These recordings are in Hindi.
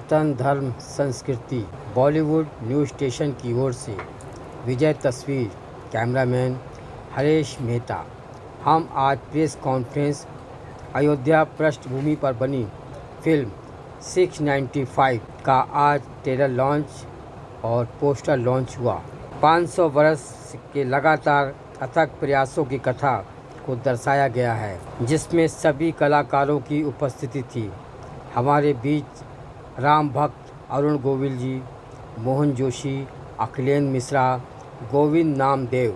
सनातन धर्म संस्कृति बॉलीवुड न्यूज स्टेशन की ओर से विजय तस्वीर कैमरामैन हरेश मेहता। हम आज प्रेस कॉन्फ्रेंस अयोध्या पृष्ठभूमि पर बनी फिल्म 695 का आज ट्रेलर लॉन्च और पोस्टर लॉन्च हुआ। 500 वर्ष के लगातार अथक प्रयासों की कथा को दर्शाया गया है, जिसमें सभी कलाकारों की उपस्थिति थी। हमारे बीच राम भक्त अरुण गोविल जी, मोहन जोशी, अखिलेंद्र मिश्रा, गोविंद नामदेव,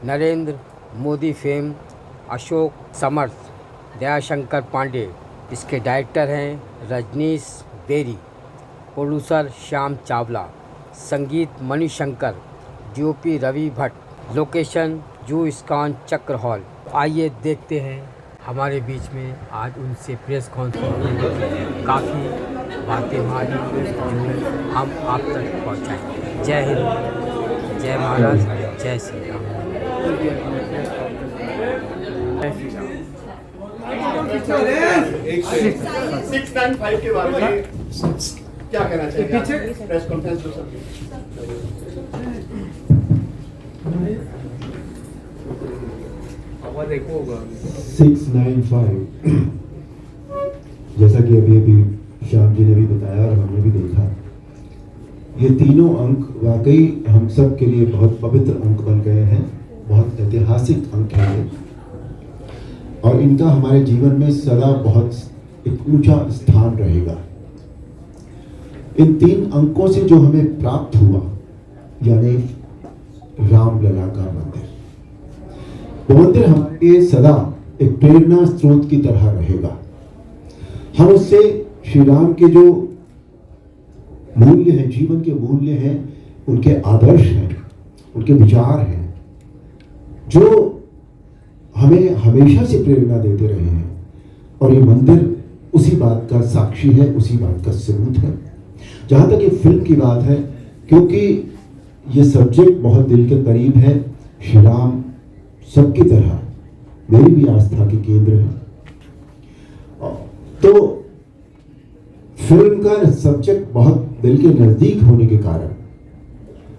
नरेंद्र मोदी फेम, अशोक समर्थ, दयाशंकर पांडे। इसके डायरेक्टर हैं रजनीश बेरी, प्रोड्यूसर श्याम चावला, संगीत मणिशंकर, डीओपी रवि भट्ट, लोकेशन जू इस्कॉन चक्र हॉल। आइए देखते हैं हमारे बीच में आज उनसे प्रेस कॉन्फ्रेंस में काफ़ी बातें हमारी जो हम आप तक पहुंचाएंगे। जय हिंद, जय महाराज, जय श्री राम। एक 695 के बारे में क्या कहना चाहिए प्रेस कॉन्फ्रेंस हो सकती है? आवाज एको होगा 695 जैसा कि अभी श्याम जी ने भी बताया और हमने भी देखा, ये तीनों अंक वाकई हम सब के लिए बहुत पवित्र अंक बन गए हैं। बहुत ऐतिहासिक अंक हैं ये, और इनका हमारे जीवन में सदा बहुत एक ऊंचा स्थान रहेगा। इन 3 अंकों से जो हमें प्राप्त हुआ, यानी रामलला का मंदिर, वो मंदिर हमारे सदा एक प्रेरणा स्रोत की तरह रहेगा। हम उससे श्री राम के जो मूल्य हैं, जीवन के मूल्य हैं, उनके आदर्श हैं, उनके विचार हैं, जो हमें हमेशा से प्रेरणा देते रहे हैं, और ये मंदिर उसी बात का साक्षी है, उसी बात का सबूत है। जहां तक ये फिल्म की बात है, क्योंकि ये सब्जेक्ट बहुत दिल के करीब है, श्री राम सबकी तरह मेरी भी आस्था के केंद्र है, तो फिल्म का सब्जेक्ट बहुत दिल के नजदीक होने के कारण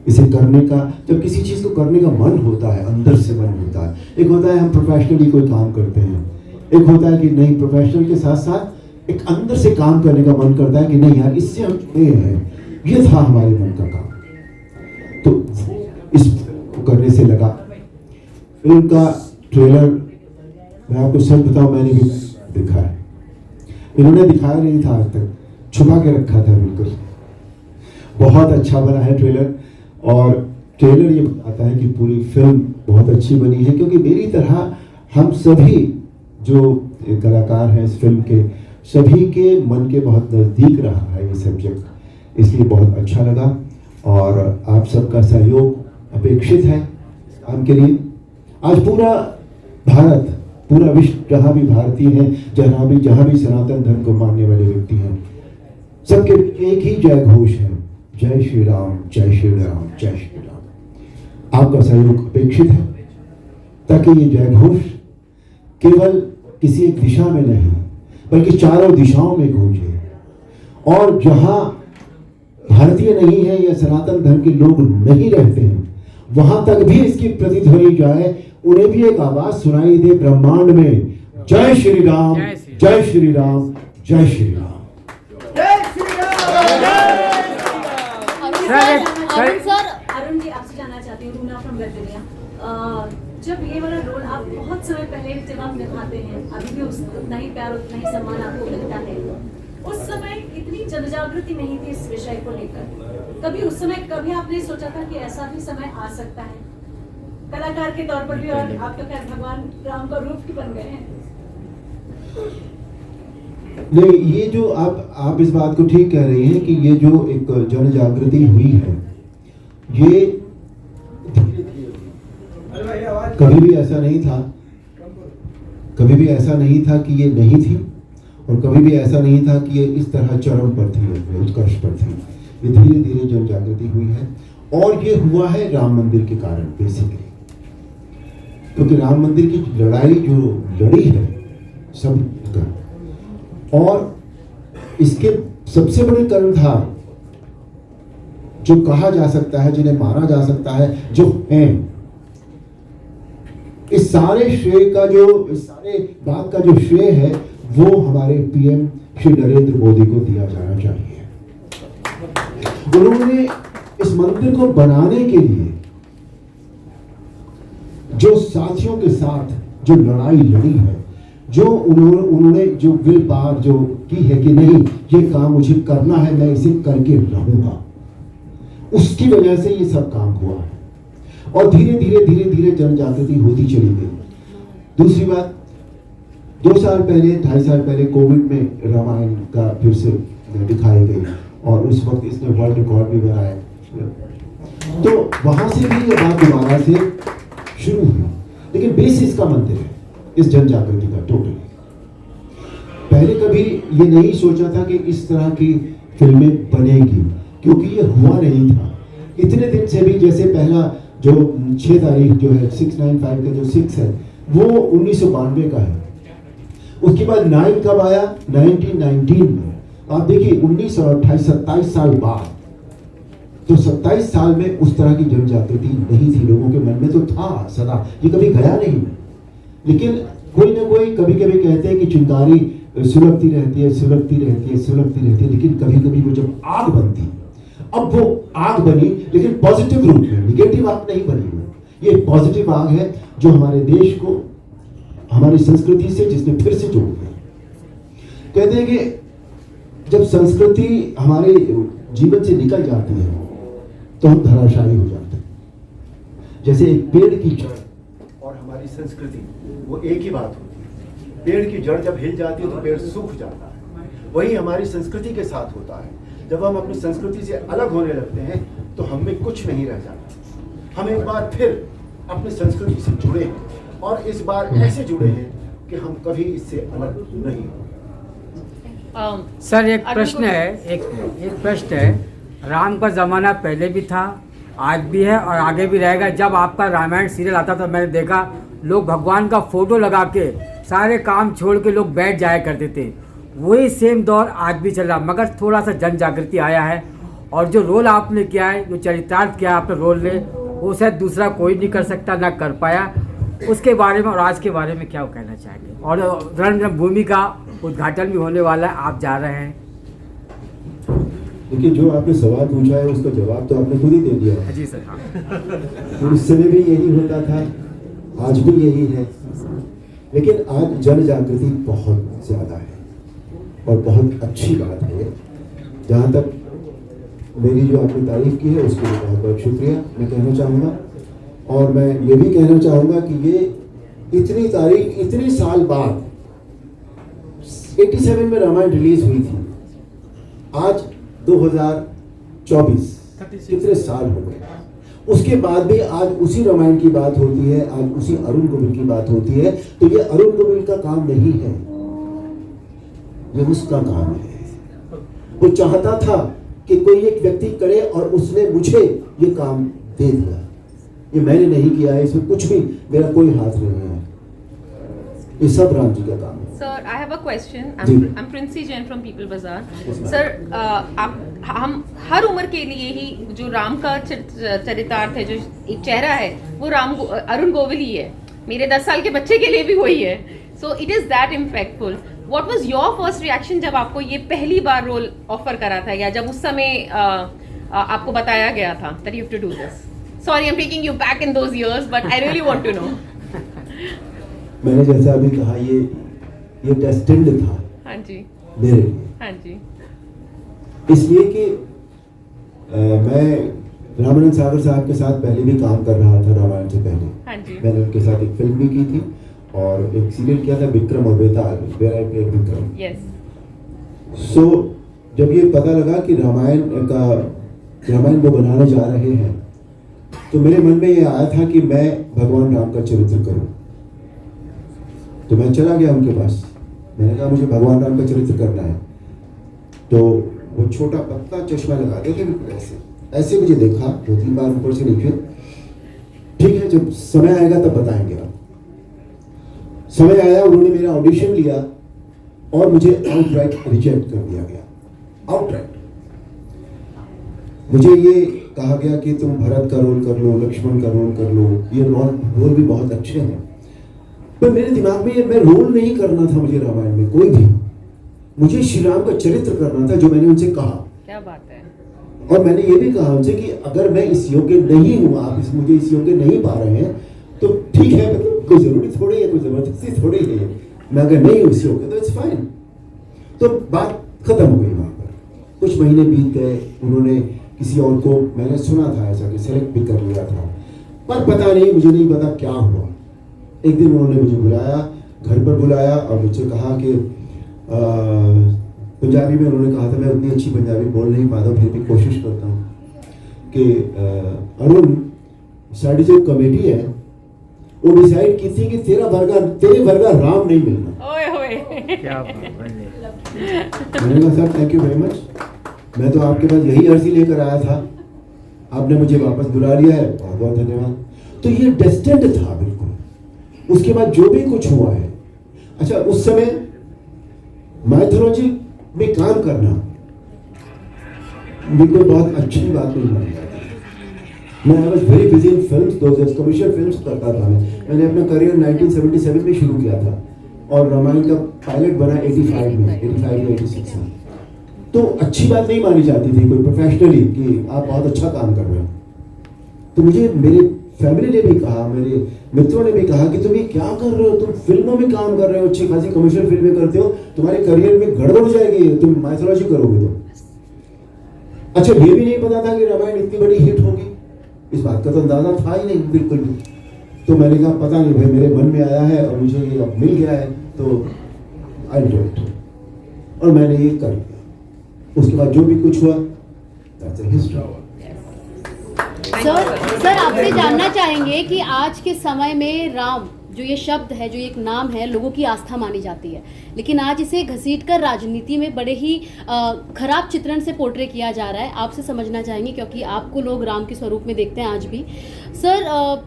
इसे करने का, जब किसी चीज को करने का मन होता है, अंदर से मन होता है। एक होता है हम प्रोफेशनली कोई काम करते हैं, एक होता है कि नहीं, प्रोफेशनल के साथ साथ एक अंदर से काम करने का मन करता है कि नहीं यार, इससे हम जुड़े हैं, ये था हमारे मन का काम, तो इस करने से लगा। फिल्म का ट्रेलर मैं आपको सच बताऊं, मैंने भी देखा है। इन्होंने दिखाया नहीं था आज तक, छुपा के रखा था बिल्कुल। बहुत अच्छा बना है ट्रेलर, और ट्रेलर ये बताता है कि पूरी फिल्म बहुत अच्छी बनी है, क्योंकि मेरी तरह हम सभी जो कलाकार हैं इस फिल्म के, सभी के मन के बहुत नज़दीक रहा है ये सब्जेक्ट, इसलिए बहुत अच्छा लगा। और आप सबका सहयोग अपेक्षित है काम के लिए। आज पूरा भारत, पूरा विश्व, जहाँ भी भारतीय हैं, जहाँ भी सनातन धर्म को मानने वाले व्यक्ति हैं, सबके एक ही जय घोष है, जय श्री राम, जय श्री राम, जय श्री राम। आपका सहयोग अपेक्षित है, ताकि ये जय घोष केवल किसी एक दिशा में नहीं, बल्कि चारों दिशाओं में गूंजे, और जहां भारतीय नहीं है या सनातन धर्म के लोग नहीं रहते हैं, वहां तक भी इसकी प्रतिध्वनि जाए, उन्हें भी एक आवाज सुनाई दे ब्रह्मांड में, जय श्री राम, जय श्री राम, जय श्री राम। अरुण जी, आपसे जानना चाहती हूँ, रूना फ्रॉम वर्जीनिया, जब ये वाला रोल आप बहुत समय पहले जब आप निभाते हैं, अभी भी उतना ही प्यार, उतना ही सम्मान आपको मिलता है, उस समय इतनी जनजागृति नहीं थी इस विषय को लेकर। कभी उस समय कभी आपने सोचा था कि ऐसा भी समय आ सकता है, कलाकार के तौर पर भी, और आप तो खैर भगवान राम का रूप भी बन गए हैं? नहीं, ये जो आप इस बात को ठीक कह रही हैं कि ये जो एक जन जागृति हुई है, ये कभी भी ऐसा नहीं था, कभी भी ऐसा नहीं था कि ये नहीं थी, और कभी भी ऐसा नहीं था कि ये इस तरह चरम पर थी, उत्कर्ष पर थी। ये धीरे धीरे जन जागृति हुई है, और ये हुआ है राम मंदिर के कारण बेसिकली, क्योंकि राम मंदिर की लड़ाई जो लड़ी है सब का, और इसके सबसे बड़े कर्णधार जो कहा जा सकता है, जिन्हें माना जा सकता है, जो हैं, इस सारे श्रेय का इस सारे बात का जो श्रेय है वो हमारे पीएम श्री नरेंद्र मोदी को दिया जाना चाहिए। उन्होंने इस मंदिर को बनाने के लिए जो साथियों के साथ जो लड़ाई लड़ी है, जो उन्होंने जो विल पावर जो की है कि नहीं ये काम मुझे करना है, मैं इसे करके रहूंगा, उसकी वजह से ये सब काम हुआ है। और धीरे धीरे जन जागृति होती चली गई। दूसरी बात, 2 साल पहले 2.5 साल पहले कोविड में रामायण का फिर से दिखाई गई और उस वक्त इसने वर्ल्ड रिकॉर्ड भी बनाया, तो वहां से भी ये बात दोबारा से शुरू हुई। लेकिन बेस इसका मंदिर है, इस जन जागृति का टोटली। पहले कभी ये नहीं सोचा था कि इस तरह की फिल्में बनेगी, क्योंकि ये हुआ नहीं था इतने दिन से भी। जैसे पहला जो 6 तारीख जो है 695 का जो 6 है वो 1992 का है। उसके बाद 9 कब आया? 1919 में। आप देखिए 19 और 28 27 साल बाद, तो 27 साल में उस तरह की जन जागृति नहीं थी लोगों के मन में, तो था सदा, ये कभी गया नहीं। लेकिन कोई ना कोई कभी कभी कहते हैं कि चिंगारी सुलगती रहती है, सुलगती रहती है, सुलगती रहती है, लेकिन कभी कभी वो जब आग बनती, अब वो आग बनी लेकिन पॉजिटिव रूप में, निगेटिव आग नहीं बनी हुई। ये पॉजिटिव आग है जो हमारे देश को हमारी संस्कृति से जिसने फिर से जोड़ दिया। कहते हैं कि जब संस्कृति हमारे जीवन से निकल जाती है तो हम धराशायी हो जाते हैं। जैसे एक पेड़ की जड़ और हमारी संस्कृति वो एक ही बात होती है। पेड़ की जड़ जब हिल जाती है तो पेड़ सूख जाता है। वही हमारी संस्कृति के साथ होता है। जब हम अपनी संस्कृति से अलग होने लगते हैं तो हम में कुछ नहीं रह जाता। हम एक बार फिर अपनी संस्कृति से जुड़े हैं और इस बार ऐसे जुड़े हैं कि हम कभी इससे अलग नहीं होंगे। सर एक प्रश्न है, राम का ज़माना पहले भी था, आज भी है और आगे भी रहेगा। जब आपका रामायण सीरियल आता था मैंने देखा लोग भगवान का फोटो लगा के सारे काम छोड़ के लोग बैठ जाया करते थे। वही सेम दौर आज भी चल रहा, मगर थोड़ा सा जन जागृति आया है और जो रोल आपने किया है, जो चरितार्थ किया आपने रोल ने, वो शायद दूसरा कोई नहीं कर सकता, ना कर पाया। उसके बारे में और आज के बारे में क्या कहना चाहेंगे? और रणभूमि का उद्घाटन भी होने वाला है, आप जा रहे हैं। देखिए जो आपने सवाल पूछा है उसका जवाब तो आपने खुद ही दे दिया। जी सर, हाँ। तो उस समय भी यही होता था, आज भी यही है, लेकिन आज जन जागृति बहुत ज़्यादा है और बहुत अच्छी बात है। जहाँ तक मेरी जो आपने तारीफ की है उसके लिए बहुत बहुत शुक्रिया मैं कहना चाहूँगा। और मैं ये भी कहना चाहूँगा कि ये इतनी तारीख इतने साल बाद 87 में रामायण रिलीज हुई थी, आज 2024 कितने साल हो गए, उसके बाद भी आज उसी रामायण की बात होती है, आज उसी अरुण गोविल की बात होती है। तो ये अरुण गोविल का काम नहीं है, ये उसका काम है। वो चाहता था कि कोई एक व्यक्ति करे और उसने मुझे ये काम दे दिया। ये मैंने नहीं किया है, इसमें कुछ भी मेरा कोई हाथ नहीं है, ये सब राम जी का काम है। Sir, I have a question. Ji. I'm Princey Jain from People Bazaar. Sir, हम हर उम्र के लिए ही जो राम का चरितार्थ है, जो एक चेहरा है, वो अरुण गोविल ही है। मेरे 10 साल के बच्चे के लिए भी वही है। So it is that impactful. What was your first reaction जब आपको ये पहली बार रोल ऑफर करा था, या जब उस समय आपको बताया गया था that you have to do this? Sorry, I'm taking you back in those years, but I really want to know. मैंने जैसा अभी कहा ये डेस्टिन्ड था हाँ जी, मेरे लिए, हाँ जी, इसलिए कि मैं रामानंद सागर साहब के साथ पहले भी काम कर रहा था रामायण से पहले। हाँ जी। मैंने उनके साथ एक फिल्म भी की थी और एक सीरियल किया था विक्रम और Betaal, where I play Vikram. Yes. So जब ये पता लगा कि रामायण वो बनाने जा रहे हैं तो मेरे मन में ये आया था कि मैं भगवान राम का चरित्र करूं। तो मैं चला गया उनके पास, मैंने कहा मुझे भगवान राम का चरित्र करना है। तो वो छोटा पत्ता चश्मा लगा के बिल्कुल ऐसे मुझे देखा 2-3 बार ऊपर से नीचे। ठीक है, जब समय आएगा तब बताएंगे आप। समय आया, उन्होंने मेरा ऑडिशन लिया और मुझे आउटराइट रिजेक्ट कर दिया गया। आउटराइट। मुझे ये कहा गया कि तुम भरत का रोल कर लो, लक्ष्मण का रोल कर लो, ये रोल भी बहुत अच्छे हैं, पर मेरे दिमाग में मैं रोल नहीं करना था मुझे रामायण में कोई भी। मुझे श्री राम का चरित्र करना था, जो मैंने उनसे कहा। क्या बात है। और मैंने ये भी कहा उनसे कि अगर मैं इस योग्य नहीं हूँ, आप मुझे इस योग्य नहीं पा रहे हैं, तो ठीक है, मतलब कोई जरूरी थोड़ी है, कोई जबरदस्ती थोड़ी है, मैं अगर नहीं हूँ इस योग्य तो इट्स फाइन। तो बात खत्म हो गई वहाँ पर। कुछ महीने बीत गए, उन्होंने किसी और को, मैंने सुना था ऐसा कि सेलेक्ट भी कर लिया था, पर पता नहीं, मुझे नहीं पता क्या हुआ। एक दिन उन्होंने मुझे बुलाया, घर पर बुलाया और मुझसे कहा कि पंजाबी में उन्होंने कहा था, मैं उतनी अच्छी पंजाबी बोल नहीं पाता, फिर भी कोशिश करता हूँ कि अरुण, साड़ी जो कमेटी है वो डिसाइड की थी कि तेरे वर्गा राम नहीं मिलना। ओए होए। क्या बात है। मैंने कहा sir thank you very much, मैं तो आपके पास यही अर्जी लेकर आया था, आपने मुझे वापस बुला लिया है, बहुत बहुत धन्यवाद। तो ये डेस्टिन्ड था बिल्कुल। उसके बाद जो भी कुछ हुआ है, अच्छा उस समय माइथोलॉजी में काम करना बिल्कुल बहुत अच्छी बात नहीं मानी जाती। मैं I was very busy in films, those commercial films करता था। मैंने अपना करियर 1977 में शुरू किया था और रामायण का पायलट बना 85 में, 85 या 86 में। तो अच्छी बात नहीं मानी जाती थी कोई प्रोफेशनली कि आप बहुत अच्छा काम कर रहे हो। तो मुझे मेरे फैमिली ने भी कहा, मेरे मित्रों ने भी कहा कि तुम ये क्या कर रहे हो, तुम फिल्मों में काम कर रहे हो, अच्छी खासी कमर्शियल फिल्में करते हो, तुम्हारे करियर में गड़बड़ हो जाएगी, तुम माइथोलॉजी करोगे तो। अच्छा ये भी नहीं पता था कि रामायण इतनी बड़ी हिट होगी, इस बात का तो अंदाजा था ही नहीं बिल्कुल भी। तो मैंने कहा पता नहीं भाई, मेरे मन में आया है और मुझे ये अब मिल गया है तो आई डू इट, और मैंने ये कर लिया। उसके बाद जो भी कुछ हुआ दैट्स अ हिस्ट्री। सर आपसे जानना चाहेंगे कि आज के समय में राम जो ये शब्द है, जो एक नाम है, लोगों की आस्था मानी जाती है, लेकिन आज इसे घसीटकर राजनीति में बड़े ही खराब चित्रण से पोर्ट्रे किया जा रहा है। आपसे समझना चाहेंगे क्योंकि आपको लोग राम के स्वरूप में देखते हैं आज भी। सर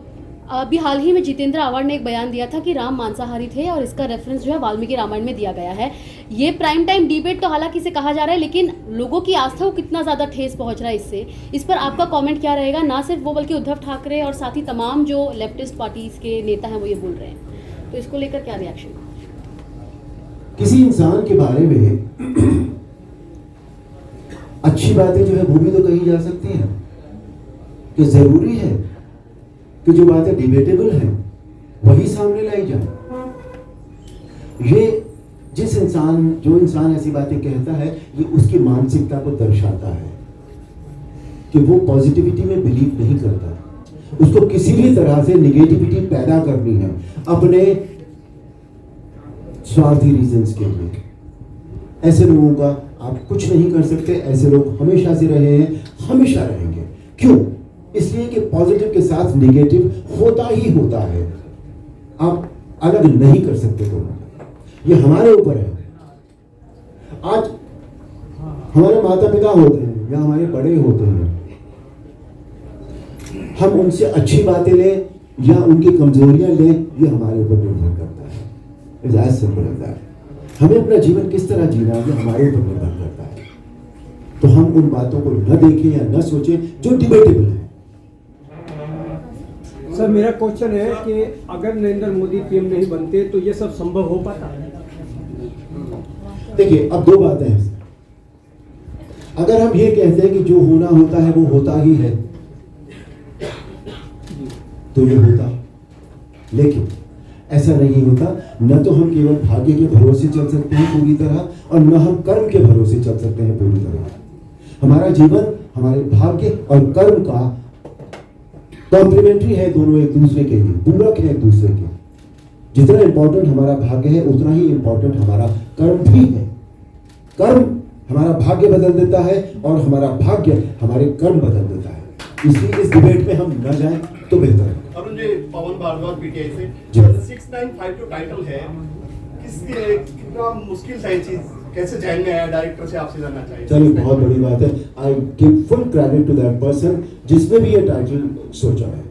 अभी हाल ही में जितेंद्र आवाड़ ने एक बयान दिया था कि राम मांसाहारी थे और इसका रेफरेंस जो है वाल्मीकि रामायण में दिया गया है। ये प्राइम टाइम डिबेट तो हालांकि इसे कहा जा रहा है, लेकिन लोगों की आस्था को कितना ज़्यादा ठेस पहुंच रहा है इससे, इस पर आपका कमेंट क्या रहेगा? ना सिर्फ वो बल्कि उद्धव ठाकरे और साथ ही तमाम जो लेफ्टिस्ट पार्टीज के नेता हैं वो ये बोल रहे हैं, तो इसको लेकर क्या रिएक्शन? किसी इंसान के बारे में अच्छी बातें जो है वो भी तो कही जा सकती हैं, कि जरूरी है कि जो बातें डिबेटेबल हैं वही सामने लाई जाए। ये जो इंसान ऐसी बातें कहता है, ये उसकी मानसिकता को दर्शाता है कि वो पॉजिटिविटी में बिलीव नहीं करता। उसको किसी भी तरह से निगेटिविटी पैदा करनी है अपने स्वार्थी रीजंस के लिए। ऐसे लोगों का आप कुछ नहीं कर सकते। ऐसे लोग हमेशा से रहे हैं, हमेशा रहेंगे। क्यों? इसलिए कि पॉजिटिव के साथ नेगेटिव होता ही होता है, आप अलग नहीं कर सकते दोनों। ये हमारे ऊपर है। आज हमारे माता पिता होते हैं या हमारे बड़े होते हैं, हम उनसे अच्छी बातें लें या उनकी कमजोरियां लें, ये हमारे ऊपर निर्भर करता है। It's as simple as that. हमें अपना जीवन किस तरह जीना है, ये हमारे ऊपर निर्भर करता है। तो हम उन बातों को न देखें या न सोचें जो डिबेटेबल है। सर मेरा क्वेश्चन है कि अगर नरेंद्र मोदी पीएम नहीं बनते तो ये सब संभव हो पाता? देखिए अब दो बातें हैं। अगर हम ये कहते हैं कि जो होना होता है वो होता ही है, तो ये होता, लेकिन ऐसा नहीं होता। न तो हम केवल भाग्य के भरोसे चल सकते हैं पूरी तरह, और न हम कर्म के भरोसे चल सकते हैं पूरी तरह। हमारा जीवन हमारे भाग्य और कर्म का कॉम्प्लीमेंट्री है, दोनों एक दूसरे के लिए पूरक है एक दूसरे के। जितना इंपॉर्टेंट हमारा भाग्य है उतना ही इंपॉर्टेंट हमारा कर्म भी है। कर्म हमारा भाग्य बदल देता है और हमारा भाग्य हमारे कर्म बदल देता है। इसलिए इस डिबेट में हम न जाएं तो बेहतर है। अरुण जी, पवन भारद्वाज पीटीआई से, जी। 695 टाइटल है, कितना मुश्किल था ये चीज, कैसे जहन में आया? डायरेक्टर से आपसे जानना चाहिए। चलिए बहुत बड़ी बात है। I give full credit to that person जिसने भी ये टाइटल सोचा है।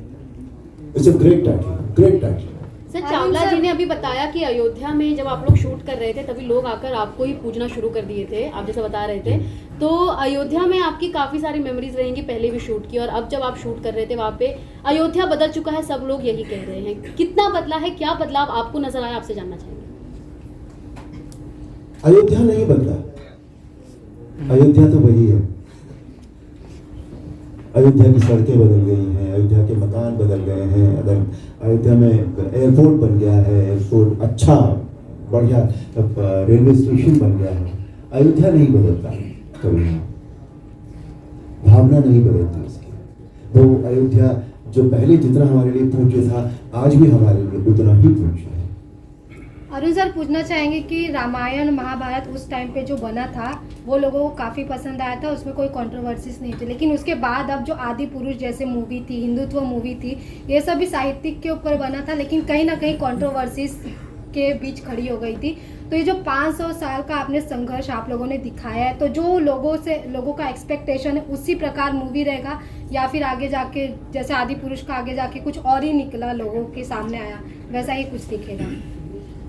It's a great title, great title. Sir Chawla ji ने अभी बताया कि अयोध्या में जब आप लोग शूट कर रहे थे तभी लोग आकर आपको ही पूजना शुरू कर दिए थे, आप जैसा बता रहे थे, तो अयोध्या में आपकी काफ़ी सारी मेमोरीज रहेंगी, पहले भी शूट की और अब जब आप शूट कर रहे थे वहाँ पे अयोध्या बदल चुका है, सब लोग यही कह रहे हैं। कितना बदला है, क्या बदलाव आपको नजर आया, आपसे जानना चाहेंगे। अयोध्या नहीं बदला, अयोध्या तो वही है। अयोध्या की सड़कें बदल गई हैं, अयोध्या के मकान बदल गए हैं, अयोध्या में एयरपोर्ट बन गया है, एयरपोर्ट अच्छा बढ़िया रेलवे स्टेशन बन गया है। अयोध्या नहीं बदलता कभी, भावना नहीं बदलती उसकी। वो अयोध्या जो पहले जितना हमारे लिए पूज्य था, आज भी हमारे लिए उतना ही पूज्य है। अरुण सर, पूछना चाहेंगे कि रामायण महाभारत उस टाइम पे जो बना था वो लोगों को काफ़ी पसंद आया था, उसमें कोई कंट्रोवर्सीज नहीं थी, लेकिन उसके बाद अब जो आदि पुरुष जैसे मूवी थी, हिंदुत्व मूवी थी, ये सब भी साहित्यिक के ऊपर बना था, लेकिन कहीं ना कहीं कंट्रोवर्सीज के बीच खड़ी हो गई थी। तो ये जो 500 साल का आपने संघर्ष आप लोगों ने दिखाया है, तो जो लोगों का एक्सपेक्टेशन है उसी प्रकार मूवी रहेगा, या फिर आगे जाके जैसे आदि पुरुष का आगे जाके कुछ और ही निकला, लोगों के सामने आया, वैसा ही कुछ दिखेगा?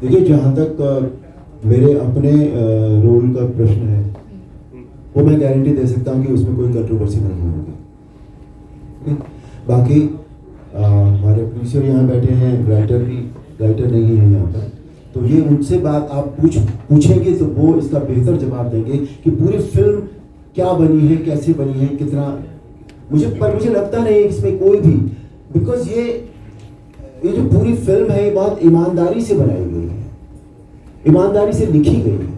देखिए, जहाँ तक मेरे अपने रोल का प्रश्न है, वो मैं गारंटी दे सकता हूँ कि उसमें कोई कंट्रोवर्सी नहीं होगी। बाकी हमारे प्रोड्यूसर यहाँ बैठे हैं, राइटर नहीं है यहाँ पर, तो ये उनसे बात आप पूछेंगे तो वो इसका बेहतर जवाब देंगे कि पूरी फिल्म क्या बनी है, कैसे बनी है, कितना। मुझे लगता नहीं इसमें कोई भी, बिकॉज ये जो पूरी फिल्म है ये बहुत ईमानदारी से बनाई गई है, ईमानदारी से लिखी गई है।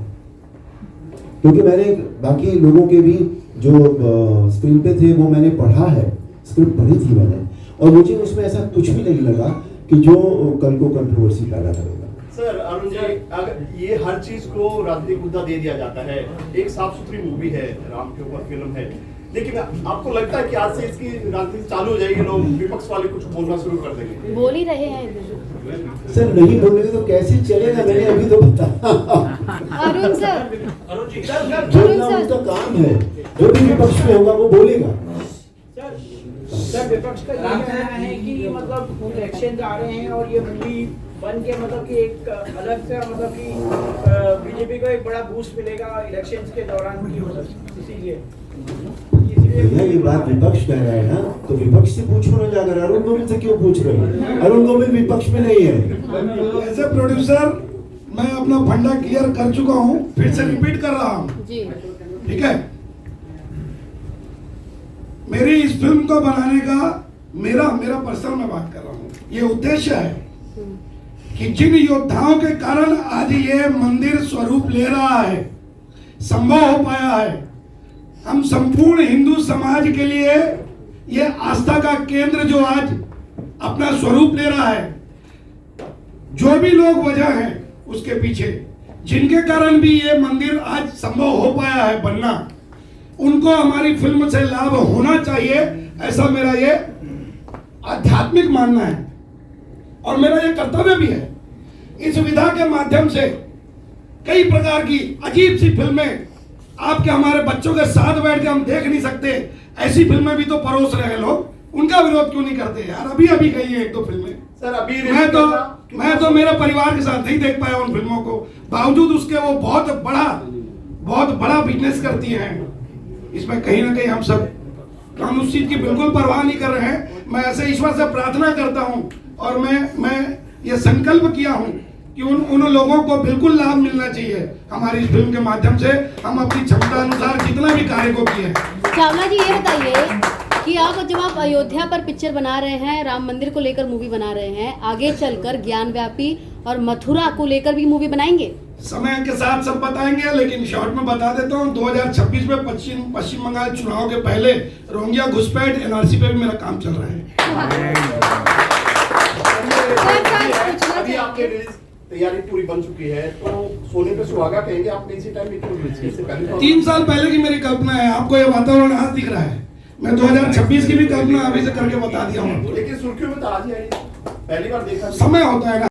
क्योंकि मैंने बाकी लोगों के भी जो स्क्रीन पे थे वो मैंने पढ़ा है, स्क्रिप्ट पढ़ी थी मैंने, और मुझे उसमें ऐसा कुछ भी नहीं लगा कि जो कल को कंट्रोवर्सी पैदा करेगा। सर अरुण जी, अगर ये हर चीज को राजनीतिक मुद्दा दे दिया जाता है, एक साफ सुथरी मूवी है, राम के ऊपर फिल्म है, लेकिन आपको लगता है कि आज से इसकी राजनीति चालू हो जाएगी, लोग विपक्ष वाले कुछ बोलना शुरू कर देंगे? बोल ही रहे हैं सर, नहीं बोलेंगे तो कैसे चलेगा, मैंने अभी तो बताया। अरुण सर, बोलना उनका काम है, जो भी विपक्ष में होगा वो बोलेगा। सर, विपक्ष का ये कहना है कि मतलब इलेक्शन आ रहे हैं और ये मूवी बन के मतलब कि एक अलग से मतलब कि बीजेपी को एक बड़ा बूस्ट मिलेगा इलेक्शंस के दौरान की, इसीलिए भैया ये बात विपक्ष कह रहा है ना, तो विपक्ष से पूछो ना जाकर, अरुण गोविल से क्यों पूछ रहे हैं? अरुण गोविल विपक्ष में नहीं है। ऐसे प्रोड्यूसर मैं अपना फंडा क्लियर कर चुका हूँ, फिर से रिपीट कर रहा हूँ, ठीक है? मेरी इस फिल्म को बनाने का मेरा पर्सनल मैं बात कर रहा हूँ, ये उद्देश्य है कि जिन योद्धाओं के कारण आज ये मंदिर स्वरूप ले रहा है, संभव हो पाया है, हम संपूर्ण हिंदू समाज के लिए ये आस्था का केंद्र जो आज अपना स्वरूप ले रहा है, जो भी लोग वजह हैं उसके पीछे, जिनके कारण भी ये मंदिर आज संभव हो पाया है बनना, उनको हमारी फिल्म से लाभ होना चाहिए, ऐसा मेरा ये आध्यात्मिक मानना है और मेरा ये कर्तव्य भी है। इस विधा के माध्यम से कई प्रकार की अजीब सी फिल्में आपके हमारे बच्चों के साथ बैठ के हम देख नहीं सकते, ऐसी फिल्में भी तो परोस रहे हैं लोग, उनका विरोध क्यों नहीं करते यार? अभी गई है एक दो फिल्में सर, अभी मैं तो मेरे परिवार के साथ नहीं देख पाया उन फिल्मों को, बावजूद उसके वो बहुत बड़ा बिजनेस करती हैं। इसमें कहीं ना कहीं हम सब उस चीज की बिल्कुल परवाह नहीं कर रहे हैं। मैं ऐसे ईश्वर से प्रार्थना करता हूं और मैं ये संकल्प किया हूं कि उन लोगों को बिल्कुल लाभ मिलना चाहिए हमारी इस फिल्म के माध्यम से। हम अपनी क्षमता अनुसार जितना भी कार्य को किए। चावला जी, ये बताइए कि जब आप अयोध्या पर पिक्चर बना रहे हैं, राम मंदिर को लेकर मूवी बना रहे हैं, आगे चलकर ज्ञानव्यापी और मथुरा को लेकर भी मूवी बनाएंगे? समय के साथ सब बताएंगे, लेकिन शॉर्ट में बता देता हूँ, 2026 में पश्चिम बंगाल चुनाव के पहले रोहिंग्या घुसपैठ एनआरसी पे भी मेरा काम चल रहा है। अभी आपके तैयारी पूरी बन चुकी है, तो सोने पे सुहागा कहेंगे आपने इसी टाइम में क्यों रिलीज की? इससे पहले 3 साल पहले की मेरी कल्पना है, आपको ये वातावरण आज दिख रहा है, मैं 2026 की भी कल्पना अभी से करके बता दिया हूँ। लेकिन सुर्खियों में तो आज ही आई, पहली बार देखा। समय होता है ना।